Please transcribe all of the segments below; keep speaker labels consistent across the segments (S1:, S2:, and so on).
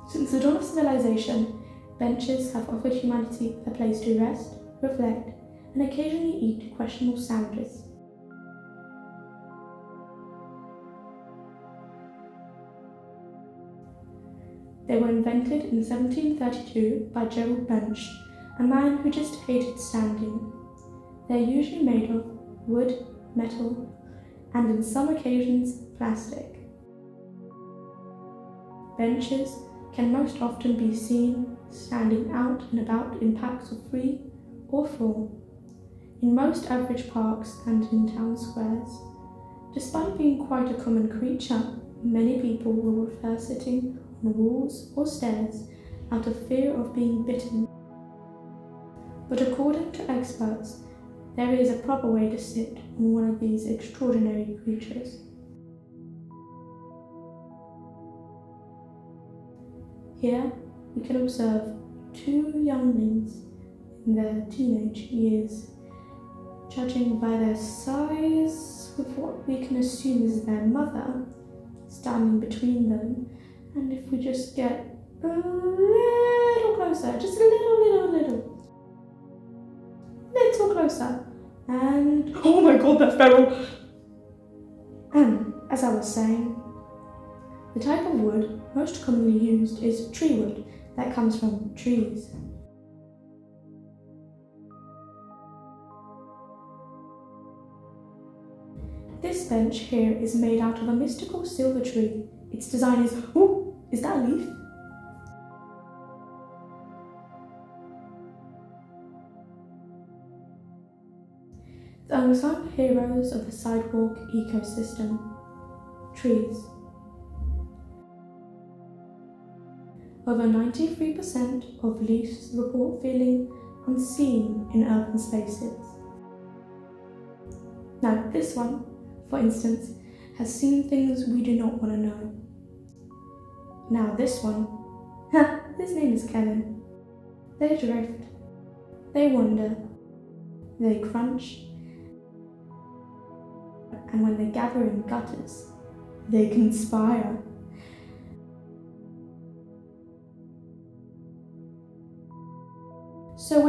S1: Since the dawn of civilization, benches have offered humanity a place to rest, reflect, and occasionally eat questionable sandwiches. They were invented in 1732 by Gerald Bench, a man who just hated standing. They're usually made of wood, metal, and in some occasions plastic. Benches can most often be seen standing out and about in packs of 3 or 4, in most average parks and in town squares. Despite being quite a common creature, many people will prefer sitting on walls or stairs out of fear of being bitten. But according to experts, there is a proper way to sit on one of these extraordinary creatures. Here we can observe 2 younglings in their teenage years, judging by their size with what we can assume is their mother standing between them. And if we just get a little closer, just a little closer, and oh my god, that's feral! And as I was saying, the type of wood most commonly used is tree wood that comes from trees. This bench here is made out of a mystical silver tree. Its design is, oh, is that a leaf? The unsung heroes of the sidewalk ecosystem, trees. Over 93% of leaves report feeling unseen in urban spaces. Now, this one, for instance, has seen things we do not want to know. Now this one, his name is Kevin. They drift, they wander, they crunch, and when they gather in gutters, they conspire. So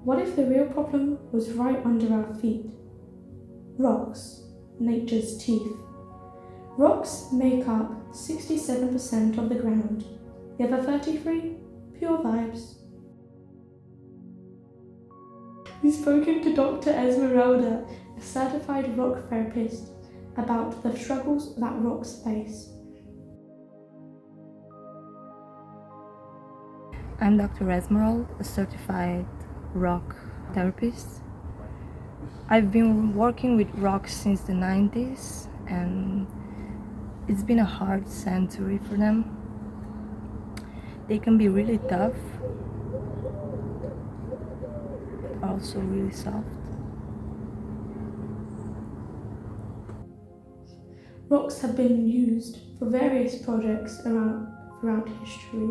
S1: what if the real problem was right under our feet? Rocks, nature's teeth. Rocks make up 67% of the ground. The other 33, pure vibes. We've spoken to Dr. Esmeralda, a certified rock therapist, about the struggles that rocks face.
S2: I'm Dr. Esmeralda, a certified rock therapist. I've been working with rocks since the 90s, and it's been a hard century for them. They can be really tough, but also really soft.
S1: Rocks have been used for various projects throughout history.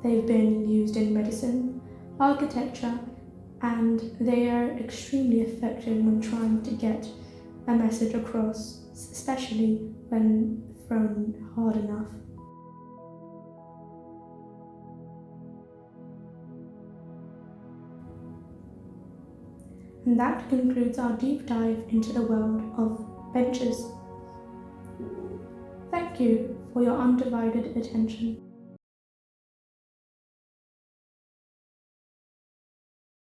S1: They've been used in medicine, architecture, and they are extremely effective when trying to get a message across, especially when thrown hard enough. And that concludes our deep dive into the world of benches. Thank you for your undivided attention.